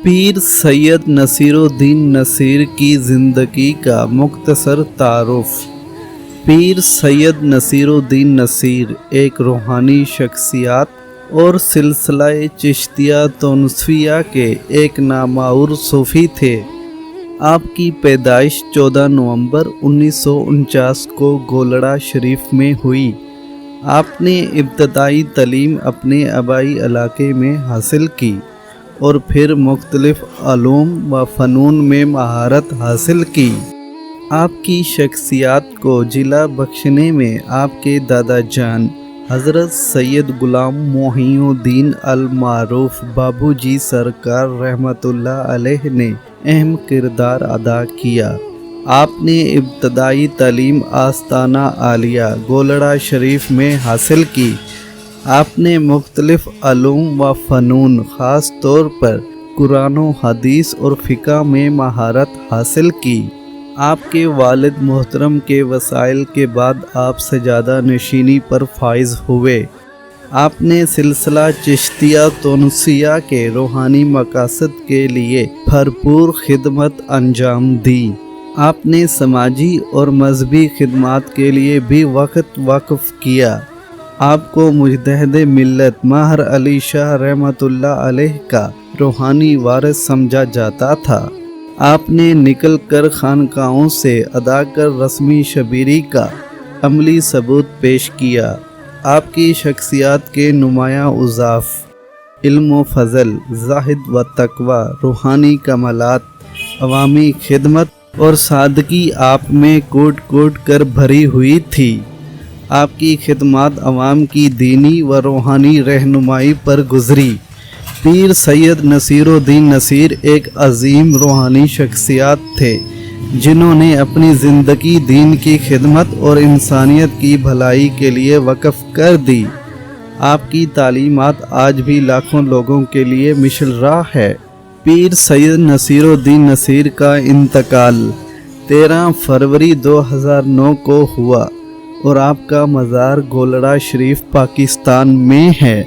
پیر سید نصیرالدین نصیر کی زندگی کا مختصر تعارف۔ پیر سید نصیرالدین نصیر ایک روحانی شخصیت اور سلسلہ چشتیہ تونسیہ کے ایک نامور صوفی تھے۔ آپ کی پیدائش 14 نومبر 1949 کو گولڑا شریف میں ہوئی۔ آپ نے ابتدائی تعلیم اپنے آبائی علاقے میں حاصل کی اور پھر مختلف علوم و فنون میں مہارت حاصل کی۔ آپ کی شخصیات کو جلا بخشنے میں آپ کے دادا جان حضرت سید غلام محی الدین المعروف بابو جی سرکار رحمۃ اللہ علیہ نے اہم کردار ادا کیا۔ آپ نے ابتدائی تعلیم آستانہ عالیہ گولڑا شریف میں حاصل کی۔ آپ نے مختلف علوم و فنون خاص طور پر قرآن و حدیث اور فقہ میں مہارت حاصل کی۔ آپ کے والد محترم کے وسائل کے بعد آپ سجادہ نشینی پر فائز ہوئے۔ آپ نے سلسلہ چشتیہ تونسیہ کے روحانی مقاصد کے لیے بھرپور خدمت انجام دی۔ آپ نے سماجی اور مذہبی خدمات کے لیے بھی وقت وقف کیا۔ آپ کو مجدد ملت ماہر علی شاہ رحمۃ اللہ علیہ کا روحانی وارث سمجھا جاتا تھا۔ آپ نے نکل کر خانقاہوں سے ادا کر رسمی شبیری کا عملی ثبوت پیش کیا۔ آپ کی شخصیات کے نمایاں اوصاف علم و فضل، زہد و تقوی، روحانی کمالات، عوامی خدمت اور سادگی آپ میں کوٹ کوٹ کر بھری ہوئی تھی۔ آپ کی خدمات عوام کی دینی و روحانی رہنمائی پر گزری۔ پیر سید نصیرالدین نصیر ایک عظیم روحانی شخصیت تھے جنہوں نے اپنی زندگی دین کی خدمت اور انسانیت کی بھلائی کے لیے وقف کر دی۔ آپ کی تعلیمات آج بھی لاکھوں لوگوں کے لیے مشل راہ ہے۔ پیر سید نصیرالدین نصیر کا انتقال 13 فروری 2009 کو ہوا اور آپ کا مزار گولڑا شریف پاکستان میں ہے۔